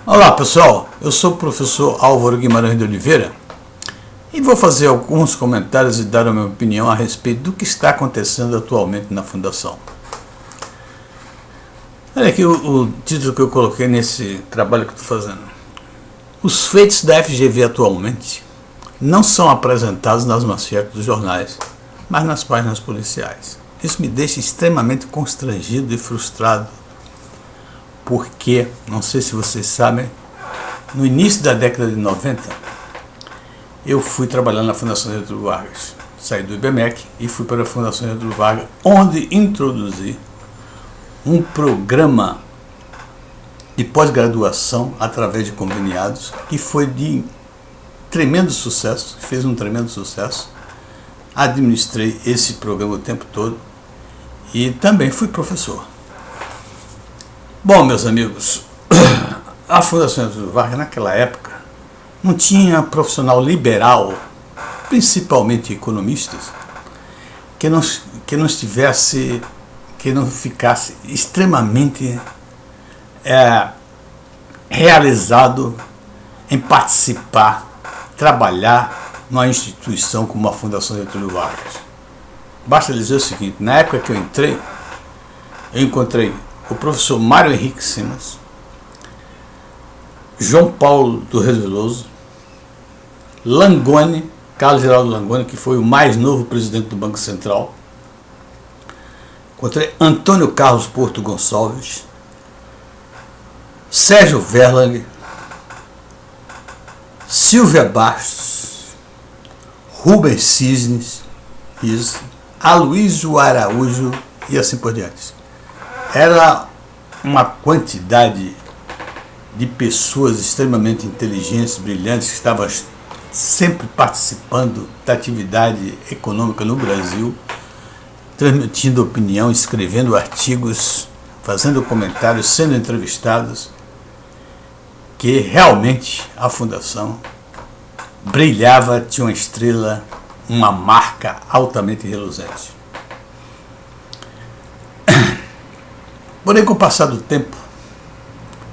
Olá pessoal, eu sou o professor Álvaro Guimarães de Oliveira e vou fazer alguns comentários e dar a minha opinião a respeito do que está acontecendo atualmente na Fundação. Olha aqui o título que eu coloquei nesse trabalho que estou fazendo. Os feitos da FGV atualmente não são apresentados nas manchetes dos jornais, mas nas páginas policiais. Isso me deixa extremamente constrangido e frustrado, porque, não sei se vocês sabem, no início da década de 90, eu fui trabalhar na Fundação Getúlio Vargas. Saí do IBMEC e fui para a Fundação Getúlio Vargas, onde introduzi um programa de pós-graduação através de conveniados, que foi de tremendo sucesso, fez um tremendo sucesso. Administrei esse programa o tempo todo e também fui professor. Bom, meus amigos, a Fundação Getúlio Vargas naquela época não tinha profissional liberal, principalmente economistas, que não ficasse extremamente realizado em participar, trabalhar numa instituição como a Fundação Getúlio Vargas. Basta dizer o seguinte: na época que eu entrei, eu encontrei o professor Mário Henrique Simas, João Paulo do Reis Veloso, Langoni, Carlos Geraldo Langoni, que foi o mais novo presidente do Banco Central. Encontrei Antônio Carlos Porto Gonçalves, Sérgio Verlag, Silvia Bastos, Rubens Cisnes, Aloysio Araújo e assim por diante. Era uma quantidade de pessoas extremamente inteligentes, brilhantes, que estavam sempre participando da atividade econômica no Brasil, transmitindo opinião, escrevendo artigos, fazendo comentários, sendo entrevistados, que realmente a Fundação brilhava, tinha uma estrela, uma marca altamente reluzente. Porém, com o passar do tempo,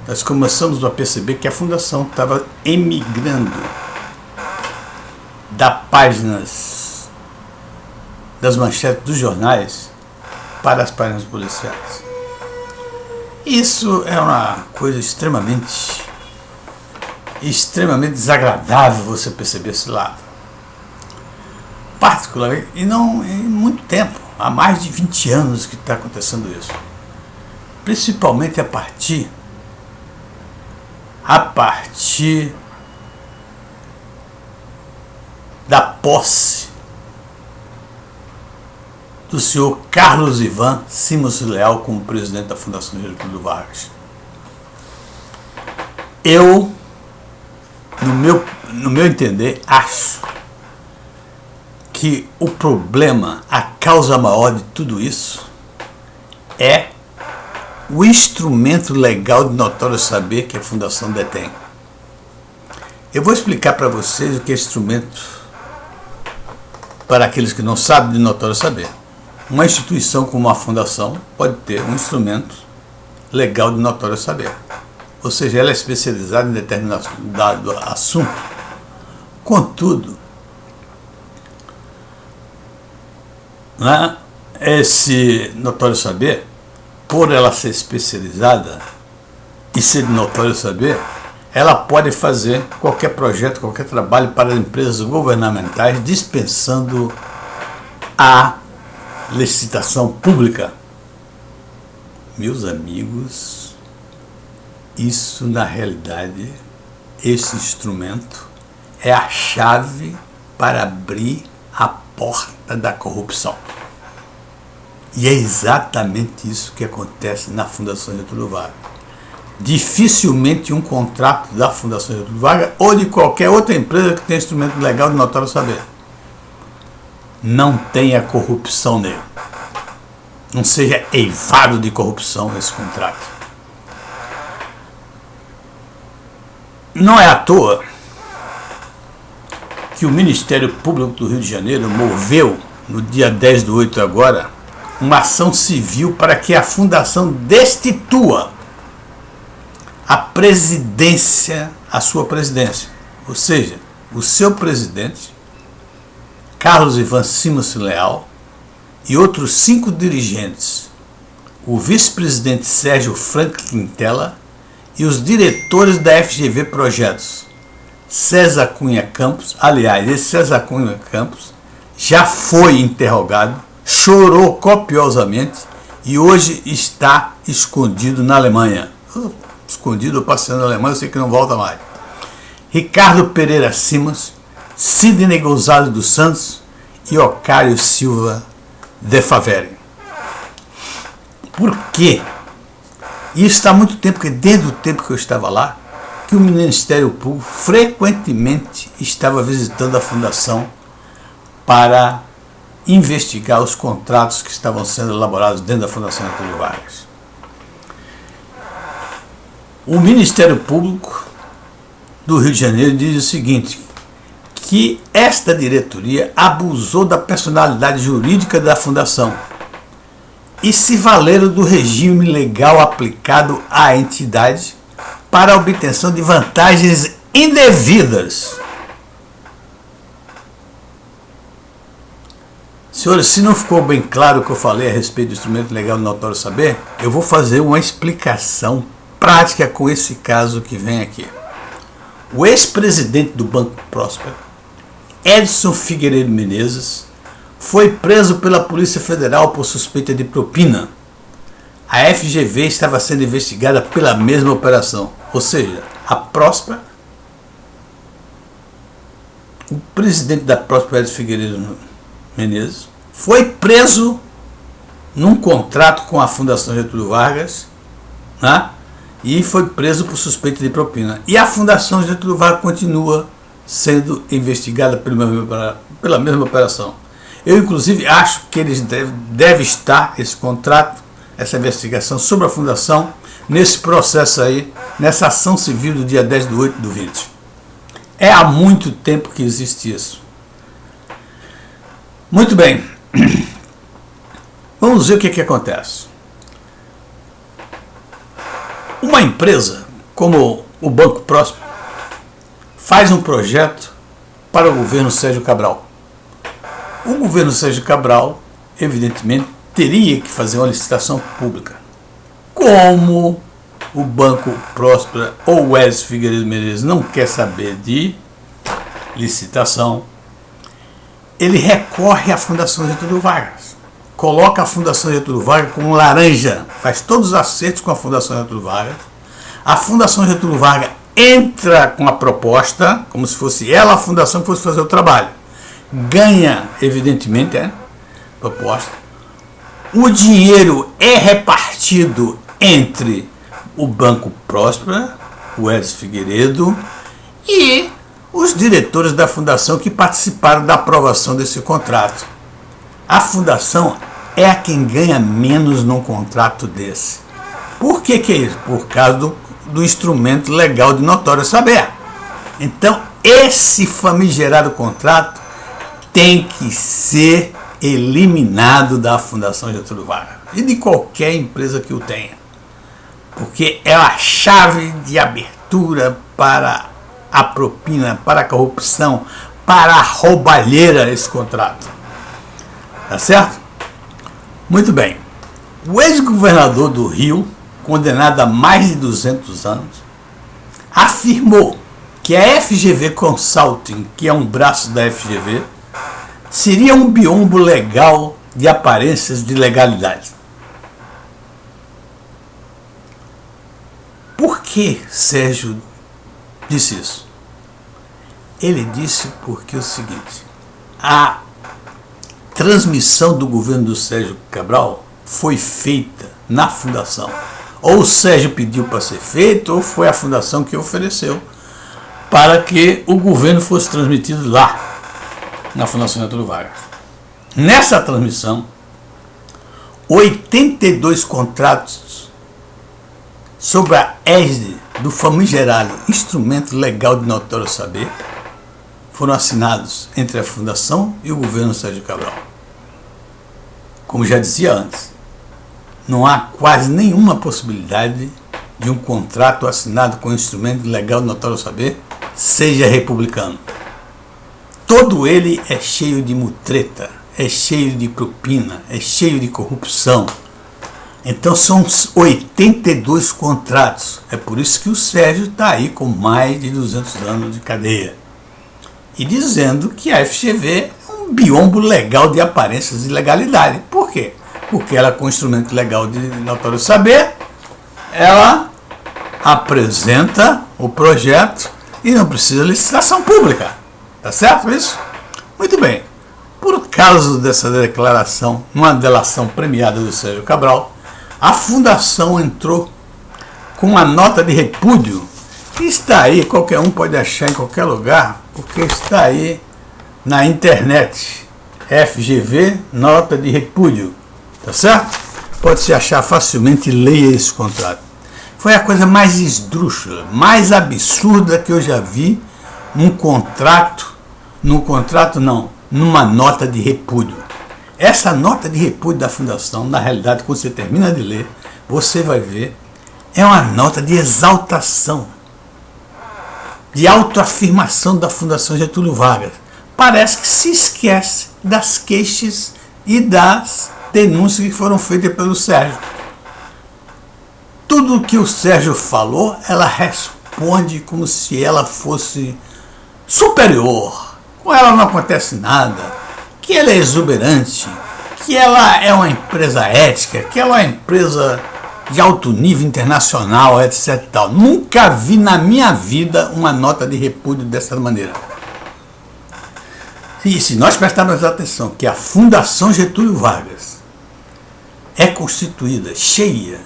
nós começamos a perceber que a Fundação estava emigrando das páginas, das manchetes dos jornais para as páginas policiais. Isso é uma coisa extremamente desagradável você perceber esse lado. Particularmente, e não em muito tempo, há mais de 20 anos que está acontecendo isso. Principalmente a partir da posse do senhor Carlos Ivan Simas Leal como presidente da Fundação Getúlio Vargas. Eu, no meu entender, acho que o problema, a causa maior de tudo isso é o instrumento legal de notório saber que a Fundação detém. Eu vou explicar para vocês o que é instrumento, para aqueles que não sabem, de notório saber. Uma instituição como a Fundação pode ter um instrumento legal de notório saber, ou seja, ela é especializada em determinado assunto. Contudo, esse notório saber, por ela ser especializada e ser de notório saber, ela pode fazer qualquer projeto, qualquer trabalho para empresas governamentais, dispensando a licitação pública. Meus amigos, isso na realidade, esse instrumento é a chave para abrir a porta da corrupção. E é exatamente isso que acontece na Fundação Getúlio Vargas. Dificilmente um contrato da Fundação Getúlio Vargas ou de qualquer outra empresa que tenha instrumento legal de notório saber não tenha corrupção nele. Não seja eivado de corrupção esse contrato. Não é à toa que o Ministério Público do Rio de Janeiro moveu, no dia 10/8 agora, uma ação civil para que a Fundação destitua a sua presidência. Ou seja, o seu presidente, Carlos Ivan Simas Leal, e outros 5 dirigentes, o vice-presidente Sérgio Frank Quintela e os diretores da FGV Projetos, César Cunha Campos. Aliás, esse César Cunha Campos já foi interrogado, chorou copiosamente e hoje está escondido na Alemanha. Escondido ou passeando na Alemanha, eu sei que não volta mais. Ricardo Pereira Simas, Sidney Gonzalez dos Santos e Ocário Silva de Favre. Por quê? Isso está há muito tempo, porque desde o tempo que eu estava lá, que o Ministério Público frequentemente estava visitando a Fundação para investigar os contratos que estavam sendo elaborados dentro da Fundação Getúlio Vargas. O Ministério Público do Rio de Janeiro diz o seguinte, que esta diretoria abusou da personalidade jurídica da Fundação e se valeram do regime legal aplicado à entidade para a obtenção de vantagens indevidas. Senhores, se não ficou bem claro o que eu falei a respeito do instrumento legal do notório saber, eu vou fazer uma explicação prática com esse caso que vem aqui. O ex-presidente do Banco Próspera, Edson Figueiredo Menezes, foi preso pela Polícia Federal por suspeita de propina. A FGV estava sendo investigada pela mesma operação, ou seja, a Próspera, o presidente da Próspera, Edson Figueiredo Menezes, foi preso num contrato com a Fundação Getúlio Vargas, né? E foi preso por suspeita de propina. E a Fundação Getúlio Vargas continua sendo investigada pela mesma operação. Eu, inclusive, acho que eles deve estar, esse contrato, essa investigação sobre a Fundação, nesse processo aí, nessa ação civil do dia 10/8/20. É há muito tempo que existe isso. Muito bem. Vamos ver o que acontece. Uma empresa como o Banco Próspero faz um projeto para o governo Sérgio Cabral. O governo Sérgio Cabral, evidentemente, teria que fazer uma licitação pública. Como o Banco Próspero ou o Edson Figueiredo Menezes não quer saber de licitação, ele recorre à Fundação Getúlio Vargas. Coloca a Fundação Getúlio Vargas como laranja, faz todos os acertos com a Fundação Getúlio Vargas. A Fundação Getúlio Vargas entra com a proposta, como se fosse ela a fundação que fosse fazer o trabalho. Ganha, evidentemente, a proposta. O dinheiro é repartido entre o Banco Próspera, o Edson Figueiredo e os diretores da fundação que participaram da aprovação desse contrato. A fundação é a quem ganha menos num contrato desse. Por que é isso? Por causa do instrumento legal de notório saber. Então, esse famigerado contrato tem que ser eliminado da Fundação Getúlio Vargas e de qualquer empresa que o tenha. Porque é a chave de abertura para a propina, para a corrupção, para a roubalheira esse contrato. Tá certo? Muito bem. O ex-governador do Rio, condenado a mais de 200 anos, afirmou que a FGV Consulting, que é um braço da FGV, seria um biombo legal de aparências de legalidade. Por que Sérgio disse isso? Ele disse porque é o seguinte: a transmissão do governo do Sérgio Cabral foi feita na fundação. Ou o Sérgio pediu para ser feito, ou foi a fundação que ofereceu para que o governo fosse transmitido lá, na Fundação Getúlio Vargas. Nessa transmissão, 82 contratos sob a égide do famigerado Instrumento Legal de Notório Saber foram assinados entre a Fundação e o governo Sérgio Cabral. Como já dizia antes, não há quase nenhuma possibilidade de um contrato assinado com instrumento legal de notório saber seja republicano. Todo ele é cheio de mutreta, é cheio de propina, é cheio de corrupção. Então são 82 contratos. É por isso que o Sérgio está aí com mais de 200 anos de cadeia. E dizendo que a FGV é um biombo legal de aparências de legalidade. Por quê? Porque ela, com instrumento legal de notório saber, ela apresenta o projeto e não precisa de licitação pública. Tá certo isso? Muito bem. Por causa dessa declaração, uma delação premiada do Sérgio Cabral, a Fundação entrou com uma nota de repúdio, que está aí, qualquer um pode achar em qualquer lugar, porque está aí na internet. FGV, nota de repúdio. Tá certo? Pode se achar facilmente e leia esse contrato. Foi a coisa mais esdrúxula, mais absurda que eu já vi numa nota de repúdio. Essa nota de repúdio da Fundação, na realidade, quando você termina de ler, você vai ver, é uma nota de exaltação, de autoafirmação da Fundação Getúlio Vargas. Parece que se esquece das queixas e das denúncias que foram feitas pelo Sérgio. Tudo o que o Sérgio falou, ela responde como se ela fosse superior. Com ela não acontece nada, que ela é exuberante, que ela é uma empresa ética, que ela é uma empresa de alto nível internacional, etc. Tal. Nunca vi na minha vida uma nota de repúdio dessa maneira. E se nós prestarmos atenção que a Fundação Getúlio Vargas é constituída, cheia,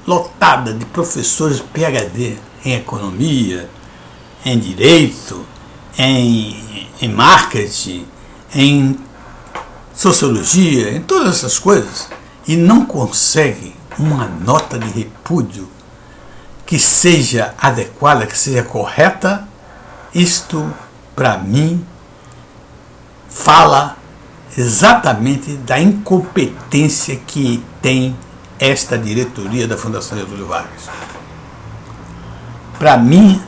lotada de professores PhD em economia, em direito, em marketing, em sociologia, em todas essas coisas, e não consegue uma nota de repúdio que seja adequada, que seja correta, isto, para mim, fala exatamente da incompetência que tem esta diretoria da Fundação Getúlio Vargas. Para mim,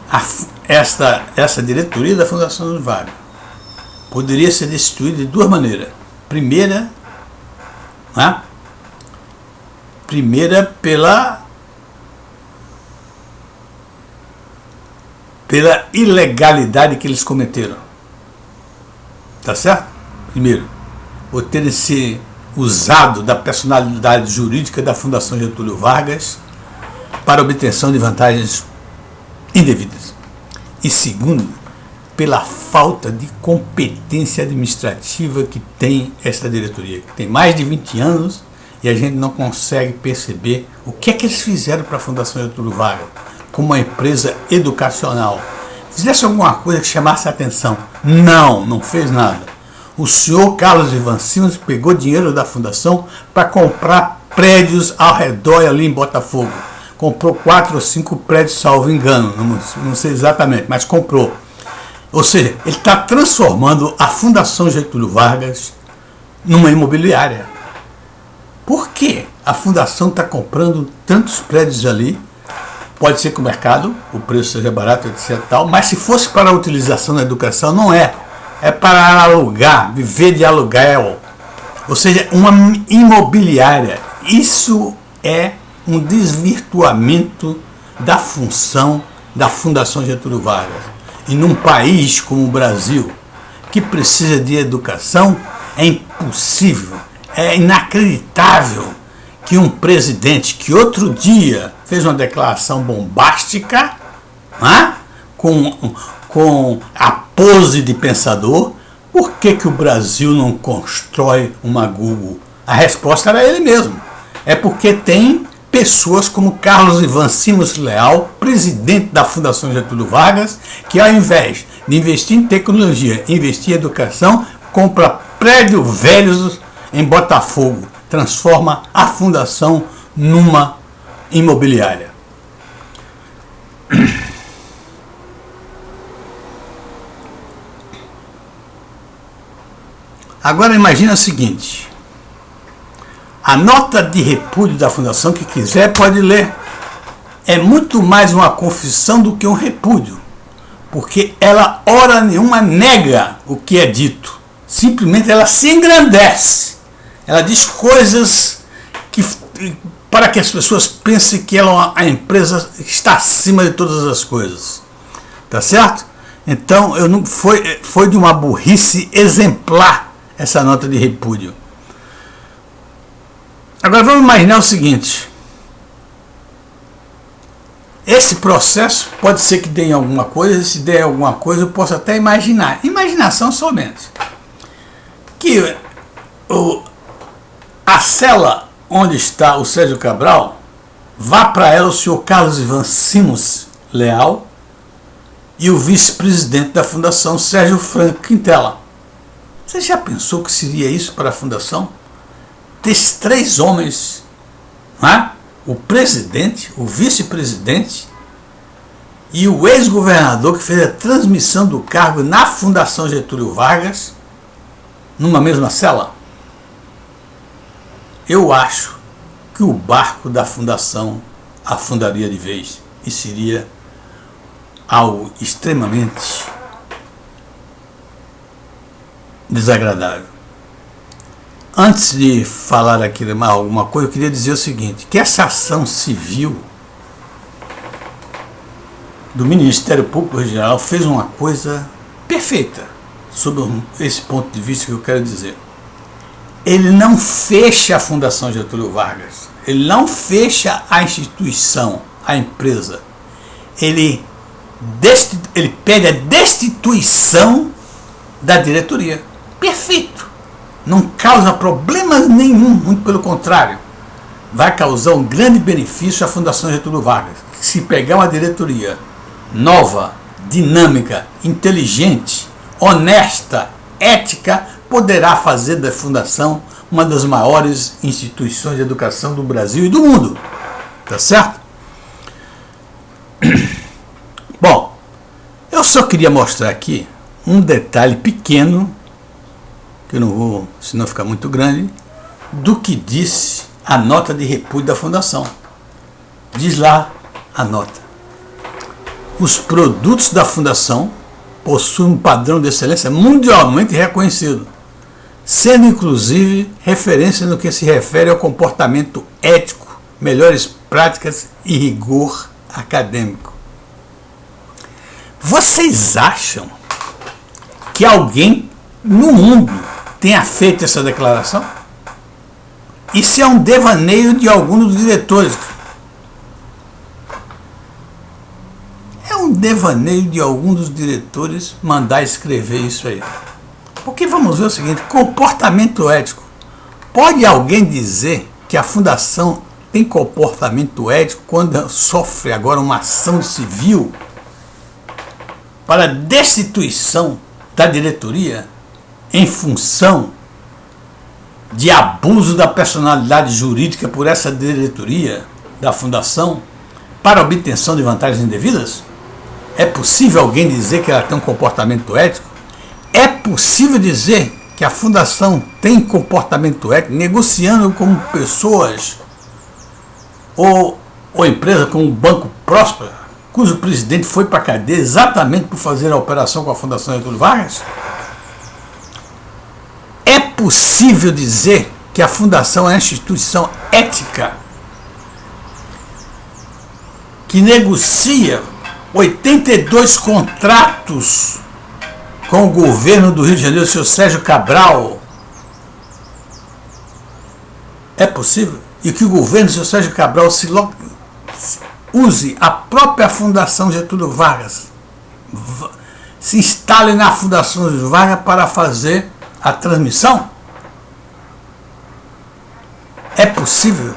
essa diretoria da Fundação Getúlio Vargas poderia ser destituída de duas maneiras. Primeira pela ilegalidade que eles cometeram. Tá certo? Primeiro, por terem se usado da personalidade jurídica da Fundação Getúlio Vargas para obtenção de vantagens indevidas. E segundo, pela falta de competência administrativa que tem essa diretoria, que tem mais de 20 anos e a gente não consegue perceber o que é que eles fizeram para a Fundação Getúlio Vargas como uma empresa educacional. Fizesse alguma coisa que chamasse a atenção. Não fez nada. O senhor Carlos Ivan Simas pegou dinheiro da Fundação para comprar prédios ao redor ali em Botafogo. Comprou 4 ou 5 prédios, salvo engano, não sei exatamente, mas comprou. Ou seja, ele está transformando a Fundação Getúlio Vargas numa imobiliária. Por que a Fundação está comprando tantos prédios ali? Pode ser que o mercado, o preço seja barato, etc. Mas se fosse para a utilização na educação, não é. É para alugar, viver de aluguel. Ou seja, uma imobiliária. Isso é um desvirtuamento da função da Fundação Getúlio Vargas. E num país como o Brasil, que precisa de educação, é impossível, é inacreditável que um presidente que outro dia fez uma declaração bombástica, com a pose de pensador, por que o Brasil não constrói uma Google? A resposta era ele mesmo. É porque tem pessoas como Carlos Ivan Simas Leal, presidente da Fundação Getúlio Vargas, que ao invés de investir em tecnologia, investir em educação, compra prédios velhos em Botafogo, transforma a Fundação numa imobiliária. Agora imagina o seguinte, a nota de repúdio da Fundação, que quiser pode ler, é muito mais uma confissão do que um repúdio, porque ela hora nenhuma nega o que é dito, simplesmente ela se engrandece, ela diz coisas para que as pessoas pensem que a empresa está acima de todas as coisas, tá certo? Então foi de uma burrice exemplar essa nota de repúdio. Agora vamos imaginar o seguinte: esse processo pode ser que dê em alguma coisa, se der alguma coisa eu posso até imaginar, imaginação somente, que a cela onde está o Sérgio Cabral, vá para ela o senhor Carlos Ivan Simos Leal e o vice-presidente da fundação, Sérgio Franco Quintela. Você já pensou que seria isso para a fundação? Desses três homens, não é? O presidente, o vice-presidente e o ex-governador que fez a transmissão do cargo na Fundação Getúlio Vargas, numa mesma cela? Eu acho que o barco da fundação afundaria de vez e seria algo extremamente desagradável. Antes de falar aqui mais alguma coisa, eu queria dizer o seguinte, que essa ação civil do Ministério Público Regional fez uma coisa perfeita, sob esse ponto de vista que eu quero dizer. Ele não fecha a Fundação Getúlio Vargas, ele não fecha a instituição, a empresa, ele pede a destituição da diretoria. Perfeito. Não causa problemas nenhum, muito pelo contrário. Vai causar um grande benefício à Fundação Getúlio Vargas. Se pegar uma diretoria nova, dinâmica, inteligente, honesta, ética, poderá fazer da Fundação uma das maiores instituições de educação do Brasil e do mundo. Tá certo? Bom, eu só queria mostrar aqui um detalhe pequeno, que eu não vou, senão ficar muito grande, do que disse a nota de repúdio da Fundação. Diz lá a nota: os produtos da Fundação possuem um padrão de excelência mundialmente reconhecido, sendo inclusive referência no que se refere ao comportamento ético, melhores práticas e rigor acadêmico. Vocês acham que alguém no mundo tenha feito essa declaração? Isso é um devaneio de algum dos diretores. É um devaneio de algum dos diretores mandar escrever isso aí. Porque vamos ver o seguinte: comportamento ético. Pode alguém dizer que a Fundação tem comportamento ético quando sofre agora uma ação civil para destituição da diretoria em função de abuso da personalidade jurídica por essa diretoria da Fundação para obtenção de vantagens indevidas? É possível alguém dizer que ela tem um comportamento ético? É possível dizer que a Fundação tem comportamento ético negociando com pessoas ou empresa como o Banco Próspera, cujo presidente foi para a cadeia exatamente por fazer a operação com a Fundação Getúlio Vargas? É possível dizer que a Fundação é uma instituição ética que negocia 82 contratos com o governo do Rio de Janeiro, o senhor Sérgio Cabral? É possível? E que o governo do senhor Sérgio Cabral use a própria Fundação Getúlio Vargas, se instale na Fundação Getúlio Vargas para fazer a transmissão? É possível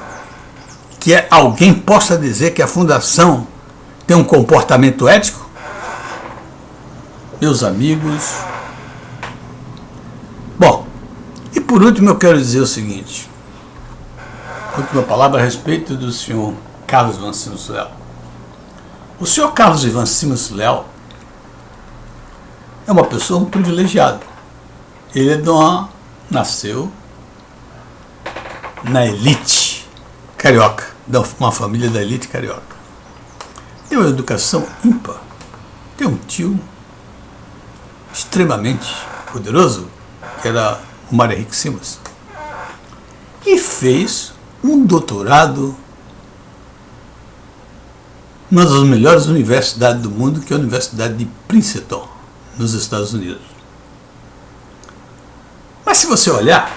que alguém possa dizer que a Fundação tem um comportamento ético? Meus amigos. Bom, e por último eu quero dizer o seguinte. Última palavra a respeito do senhor Carlos Ivan Simos Leal. O senhor Carlos Ivan Simos Leal é uma pessoa privilegiada. Ele nasceu na elite carioca, uma família da elite carioca. Deu uma educação ímpar. Tem um tio extremamente poderoso, que era o Mário Henrique Simas, e fez um doutorado numa das melhores universidades do mundo, que é a Universidade de Princeton, nos Estados Unidos. Mas se você olhar,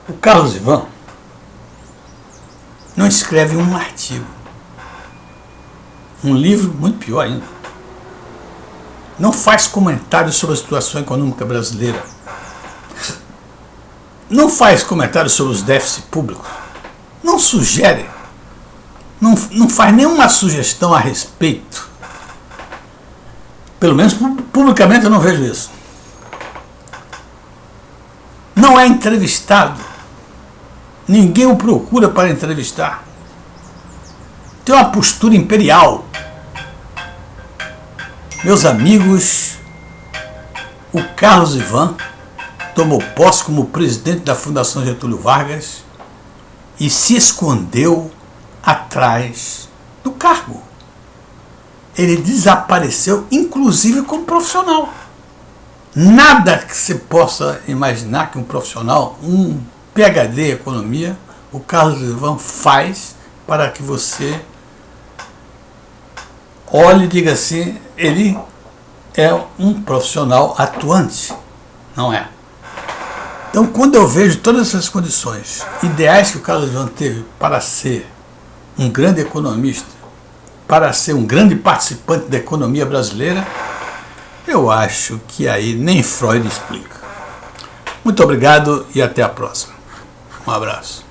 o Carlos Ivan não escreve um artigo, um livro, muito pior ainda. Não faz comentários sobre a situação econômica brasileira. Não faz comentários sobre os déficits públicos. Não sugere. Não faz nenhuma sugestão a respeito. Pelo menos publicamente eu não vejo isso. Não é entrevistado. Ninguém o procura para entrevistar. Tem uma postura imperial. Meus amigos, o Carlos Ivan tomou posse como presidente da Fundação Getúlio Vargas e se escondeu atrás do cargo. Ele desapareceu, inclusive como profissional. Nada que você possa imaginar que um profissional, um PhD em economia, o Carlos Ivan faz para que você olhe e diga assim, ele é um profissional atuante, não é? Então, quando eu vejo todas essas condições ideais que o Carlos Ivan teve para ser um grande economista, para ser um grande participante da economia brasileira, eu acho que aí nem Freud explica. Muito obrigado e até a próxima. Um abraço.